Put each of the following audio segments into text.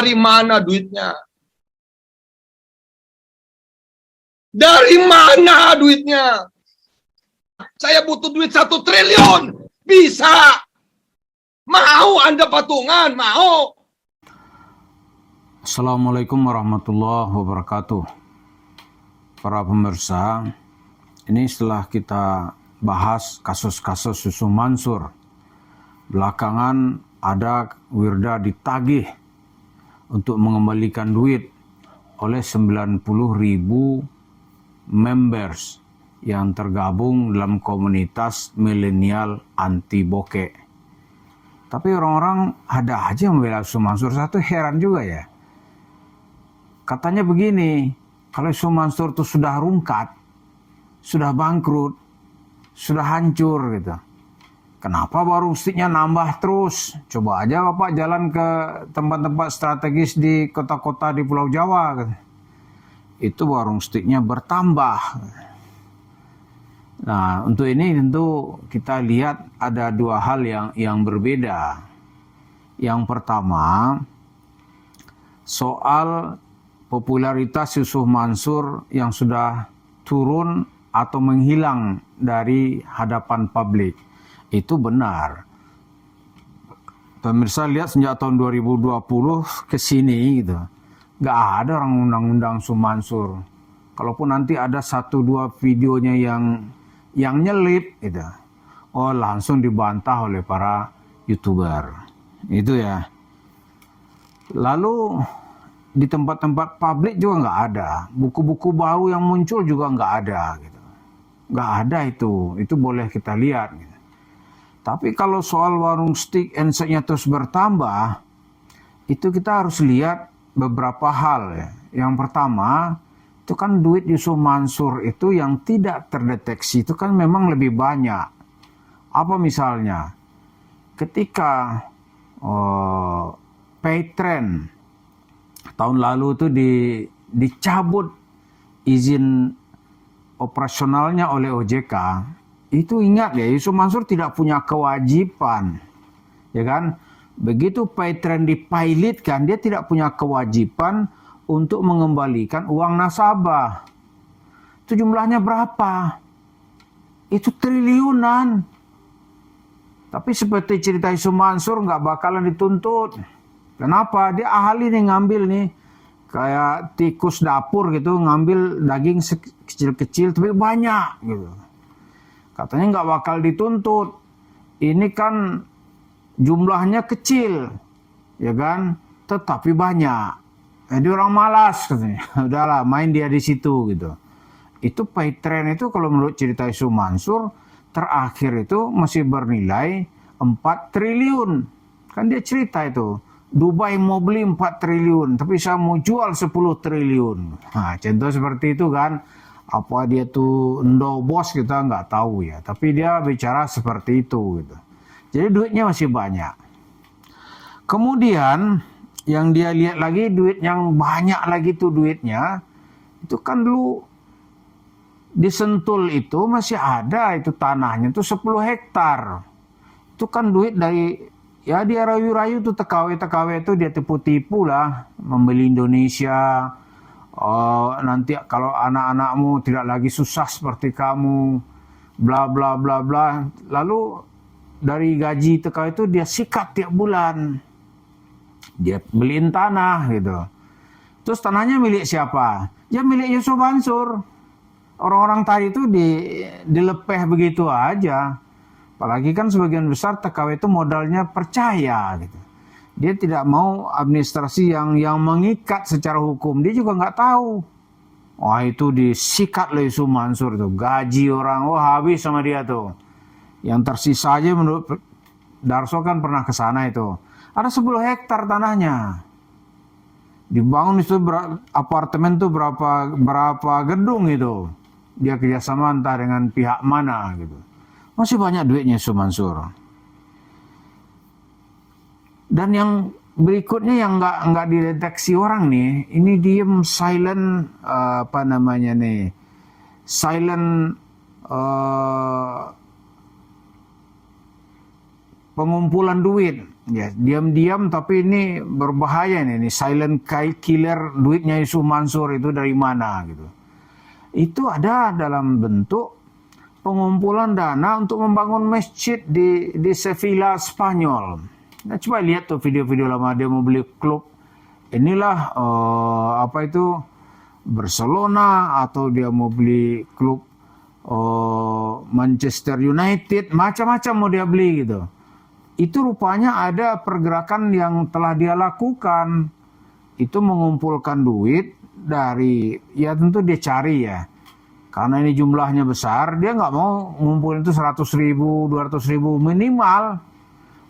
Dari mana duitnya? Dari mana duitnya? Saya butuh duit 1 triliun. Bisa. Mau Anda patungan? Mau? Assalamualaikum warahmatullahi wabarakatuh. Para pemirsa, ini setelah kita bahas kasus-kasus Yusuf Mansur, belakangan ada Wirda ditagih untuk mengembalikan duit oleh 90.000 members yang tergabung dalam komunitas milenial anti bokeh. Tapi orang-orang ada aja yang membela Yusuf Mansur. Satu heran juga ya. Katanya begini, kalau Yusuf Mansur itu sudah rungkat, sudah bangkrut, sudah hancur gitu. Kenapa warung steaknya nambah terus? Coba aja Bapak jalan ke tempat-tempat strategis di kota-kota di Pulau Jawa. Gitu. Itu warung steaknya bertambah. Nah, untuk ini tentu kita lihat ada dua hal yang berbeda. Yang pertama, soal popularitas Yusuf Mansur yang sudah turun atau menghilang dari hadapan publik. Itu benar. Pemirsa lihat sejak tahun 2020 ke sini gitu. Nggak ada orang undang-undang Yusuf Mansur. Kalaupun nanti ada 1-2 videonya yang nyelip gitu. Oh, langsung dibantah oleh para YouTuber. Itu ya. Lalu di tempat-tempat publik juga nggak ada. Buku-buku baru yang muncul juga nggak ada. Gitu. Nggak ada itu boleh kita lihat. Gitu. Tapi kalau soal warung steak and shake-nya terus bertambah, itu kita harus lihat beberapa hal ya. Yang pertama, itu kan duit Yusuf Mansur itu yang tidak terdeteksi itu kan memang lebih banyak. Apa misalnya? Ketika Paytrend tahun lalu itu dicabut izin operasionalnya oleh OJK, itu ingat ya, Yusuf Mansur tidak punya kewajiban, ya kan? Begitu Paytrend dipilotkan, dia tidak punya kewajiban untuk mengembalikan uang nasabah. Itu jumlahnya berapa? Itu triliunan. Tapi seperti cerita Yusuf Mansur nggak bakalan dituntut. Kenapa? Dia ahli nih ngambil nih. Kayak tikus dapur gitu, ngambil daging kecil-kecil tapi banyak gitu. Katanya nggak bakal dituntut. Ini kan jumlahnya kecil, ya kan? Tetapi banyak. Jadi orang malas katanya. Udahlah, main dia di situ gitu. Itu Paytrend itu kalau menurut cerita Yusuf Mansur terakhir itu masih bernilai 4 triliun. Kan dia cerita itu. Dubai mau beli 4 triliun, tapi saya mau jual 10 triliun. Nah, contoh seperti itu kan. Apa dia tuh endo bos kita nggak tahu ya. Tapi dia bicara seperti itu gitu. Jadi duitnya masih banyak. Kemudian yang dia lihat lagi duit yang banyak lagi tuh duitnya. Itu kan dulu di Sentul itu masih ada itu tanahnya tuh 10 hektar. Itu kan duit dari ya dia rayu-rayu tuh TKW itu dia tipu-tipu lah. Membeli Indonesia. Nanti kalau anak-anakmu tidak lagi susah seperti kamu. Bla bla bla bla. Lalu dari gaji TKW itu dia sikat tiap bulan. Dia beliin tanah gitu. Terus tanahnya milik siapa? Ya milik Yusuf Mansur. Orang-orang tadi itu dilepeh begitu aja. Apalagi kan sebagian besar TKW itu modalnya percaya gitu. Dia tidak mau administrasi yang mengikat secara hukum. Dia juga nggak tahu. Wah itu disikat oleh Yusuf Mansur tuh. Gaji orang, wah habis sama dia tuh. Yang tersisa aja menurut Darso kan pernah ke sana itu. Ada 10 hektar tanahnya. Dibangun itu apartemen tuh berapa gedung itu. Dia kerjasama entah dengan pihak mana gitu. Masih banyak duitnya Yusuf Mansur. Dan yang berikutnya yang nggak dideteksi orang nih, ini diem silent silent pengumpulan duit. Ya, diam-diam tapi ini berbahaya nih, ini silent killer duitnya Yusuf Mansur itu dari mana gitu. Itu ada dalam bentuk pengumpulan dana untuk membangun masjid di Sevilla, Spanyol. Nah, coba lihat tuh video-video lama dia mau beli klub. Inilah apa itu Barcelona, atau dia mau beli klub Manchester United, macam-macam mau dia beli gitu. Itu rupanya ada pergerakan yang telah dia lakukan. Itu mengumpulkan duit dari, ya tentu dia cari ya. Karena ini jumlahnya besar, dia nggak mau ngumpulin itu 100.000, 200.000 minimal.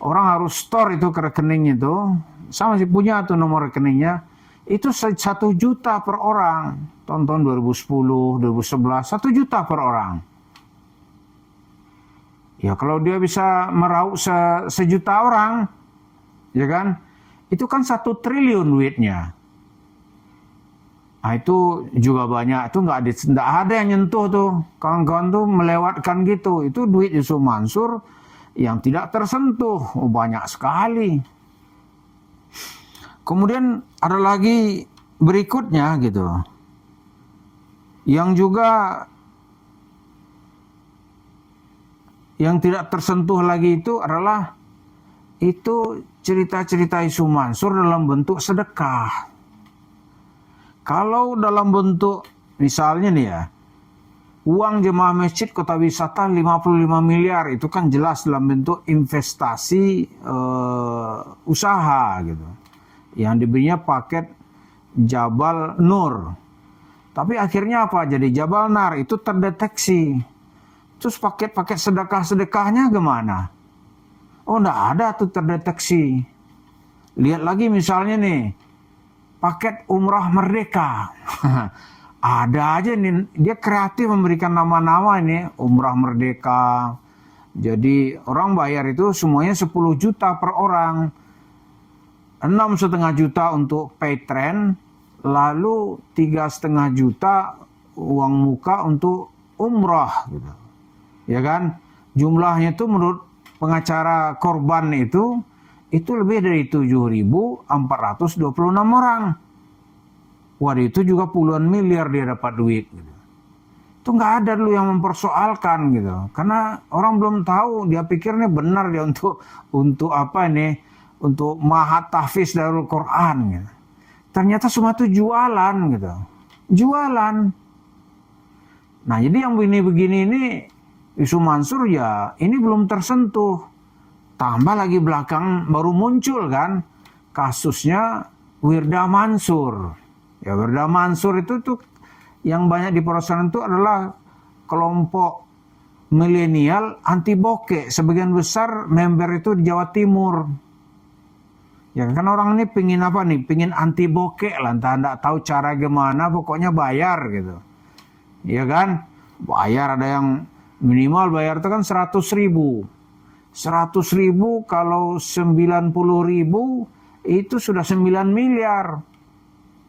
Orang harus store itu ke rekening itu. Sama sih punya tuh nomor rekeningnya. Itu 1 juta per orang. Tahun 2010, 2011, 1 juta per orang. Ya kalau dia bisa meraup sejuta orang, ya kan, itu kan 1 triliun duitnya. Nah itu juga banyak, itu nggak ada yang nyentuh tuh, kawan-kawan tuh melewatkan gitu. Itu duit Yusuf Mansur yang tidak tersentuh, banyak sekali. Kemudian ada lagi berikutnya gitu, yang juga yang tidak tersentuh lagi itu adalah itu cerita-cerita Yusuf Mansur dalam bentuk sedekah. Kalau dalam bentuk misalnya nih ya, uang jemaah masjid kota wisata 55 miliar itu kan jelas dalam bentuk investasi usaha gitu. Yang diberinya paket Jabal Nur. Tapi akhirnya apa? Jadi Jabal Nar itu terdeteksi. Terus paket-paket sedekah-sedekahnya gimana? Oh, enggak ada tuh terdeteksi. Lihat lagi misalnya nih, paket umrah merdeka. Ada aja nih, dia kreatif memberikan nama-nama ini, umrah merdeka. Jadi orang bayar itu semuanya 10 juta per orang. 6,5 juta untuk pay trend, lalu 3,5 juta uang muka untuk umrah gitu. Ya kan? Jumlahnya itu menurut pengacara korban itu lebih dari 7.426 orang. Waduh, itu juga puluhan miliar dia dapat duit gitu. Itu nggak ada dulu yang mempersoalkan gitu. Karena orang belum tahu, dia pikirnya benar dia untuk apa ini? Untuk mahat tahfiz Darul Quran gitu. Ternyata semua itu jualan gitu. Jualan. Nah, jadi yang begini-begini ini Yusuf Mansur ya ini belum tersentuh. Tambah lagi belakang baru muncul kan kasusnya Wirda Mansur. Ya Wirda Mansur itu tuh yang banyak diproses itu adalah kelompok milenial anti bokeh. Sebagian besar member itu di Jawa Timur. Ya kan orang ini pingin apa nih? Pingin anti bokeh lah. Entah enggak tahu cara gimana, pokoknya bayar gitu. Ya kan? Bayar, ada yang minimal bayar itu kan 100.000. 100.000 kalau 90.000 itu sudah 9 miliar.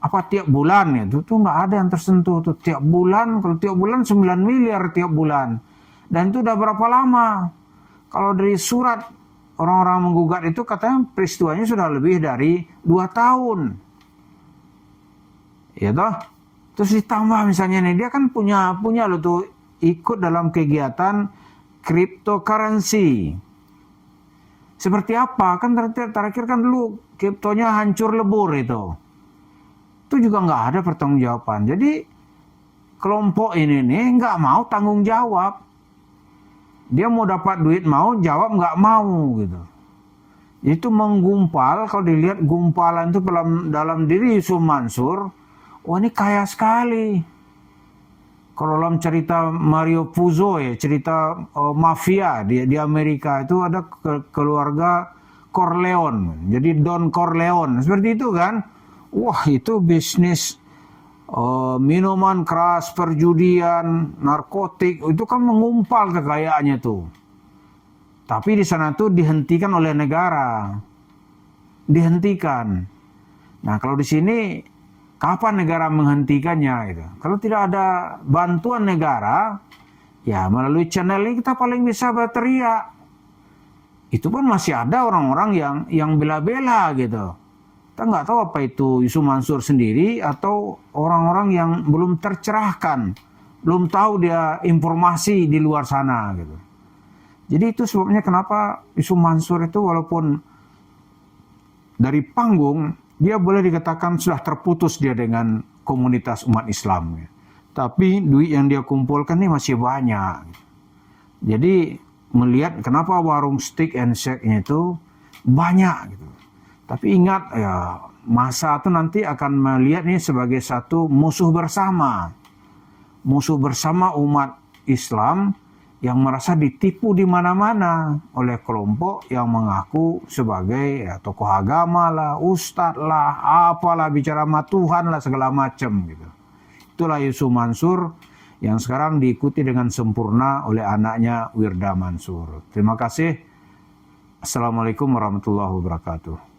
Apa tiap bulan ya? Itu nggak ada yang tersentuh tuh tiap bulan. Kalau tiap bulan 9 miliar tiap bulan. Dan itu udah berapa lama? Kalau dari surat orang-orang menggugat itu katanya peristiwanya sudah lebih dari 2 tahun. Ya toh? Terus ditambah misalnya nih, dia kan punya loh tuh ikut dalam kegiatan cryptocurrency. Seperti apa? Kan terakhir kan dulu kriptonya hancur lebur itu. Itu juga nggak ada pertanggungjawaban. Jadi kelompok ini nih nggak mau tanggung jawab. Dia mau dapat duit mau, jawab nggak mau gitu. Itu menggumpal, kalau dilihat gumpalan itu dalam diri Yusuf Mansur, wah ini kaya sekali. Kalau dalam cerita Mario Puzo ya, cerita mafia di Amerika itu ada keluarga Corleone. Jadi Don Corleone, seperti itu kan. Wah itu bisnis minuman keras, perjudian, narkotik, itu kan mengumpal kekayaannya tuh. Tapi di sana tuh dihentikan oleh negara. Dihentikan. Nah kalau di sini kapan negara menghentikannya gitu. Kalau tidak ada bantuan negara, ya melalui channel ini kita paling bisa berteriak. itu pun masih ada orang-orang yang bela-bela gitu. Kita nggak tahu apa itu Yusuf Mansur sendiri atau orang-orang yang belum tercerahkan, belum tahu dia informasi di luar sana gitu. Jadi itu sebabnya kenapa Yusuf Mansur itu walaupun dari panggung dia boleh dikatakan sudah terputus dia dengan komunitas umat Islam. Tapi duit yang dia kumpulkan ini masih banyak. Jadi melihat kenapa warung steak and shake-nya itu banyak gitu. Tapi ingat ya, masa itu nanti akan melihat ini sebagai satu musuh bersama. Musuh bersama umat Islam yang merasa ditipu di mana-mana oleh kelompok yang mengaku sebagai ya, tokoh agama lah, ustadz lah, apalah bicara sama Tuhan lah segala macam gitu. Itulah Yusuf Mansur yang sekarang diikuti dengan sempurna oleh anaknya Wirda Mansur. Terima kasih. Assalamualaikum warahmatullahi wabarakatuh.